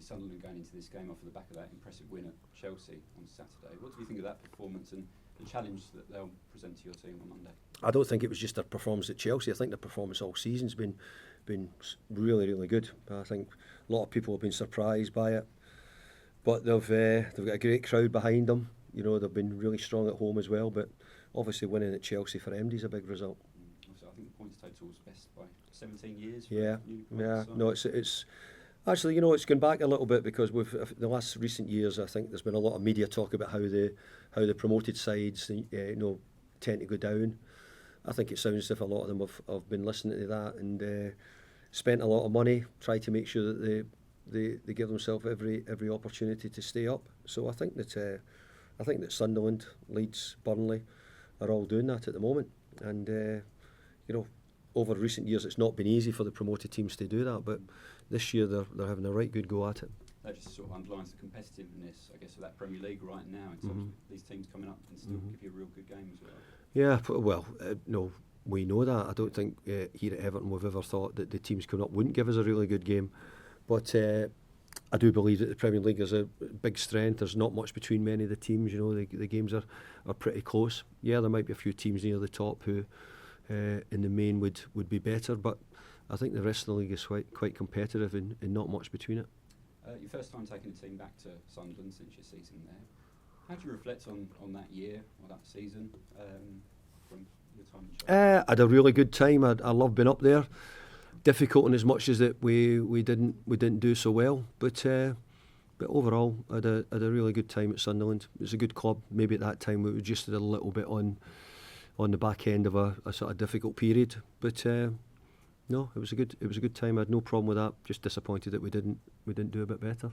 Sunderland going into this game off the back of that impressive win at Chelsea on Saturday. What do you think of that performance and the challenge that they'll present to your team on Monday? I don't think it was just their performance at Chelsea. I think their performance all season's been really, really good. I think a lot of people have been surprised by it, but they've got a great crowd behind them. You know, they've been really strong at home as well. But obviously, winning at Chelsea for MD is a big result. Also, I think the points total is best by 17 years. Yeah. No, it's actually, you know, it's gone back a little bit because with the last recent years, I think there's been a lot of media talk about how the promoted sides, tend to go down. I think it sounds as if a lot of them have been listening to that and spent a lot of money, tried to make sure that they give themselves every opportunity to stay up. So I think that Sunderland, Leeds, Burnley are all doing that at the moment. And over recent years, it's not been easy for the promoted teams to do that, but this year they're having a right good go at it. That just sort of underlines the competitiveness, I guess, of that Premier League right now in terms of these teams coming up and still give you a real good game as well. Yeah, well, no, we know that. I don't think here at Everton we've ever thought that the teams coming up wouldn't give us a really good game. But I do believe that the Premier League is a big strength. There's not much between many of the teams. You know, the games are pretty close. Yeah, there might be a few teams near the top who, in the main, would be better. But I think the rest of the league is quite competitive and not much between it. Your first time taking the team back to Sunderland since your season there. How do you reflect on that year or that season from your time in charge? I had a really good time. I love being up there. Difficult in as much as that we didn't do so well, but overall I had a really good time at Sunderland. It was a good club. Maybe at that time we were just a little bit on the back end of a sort of difficult period, but no, it was a good time. I had no problem with that. Just disappointed that we didn't do a bit better.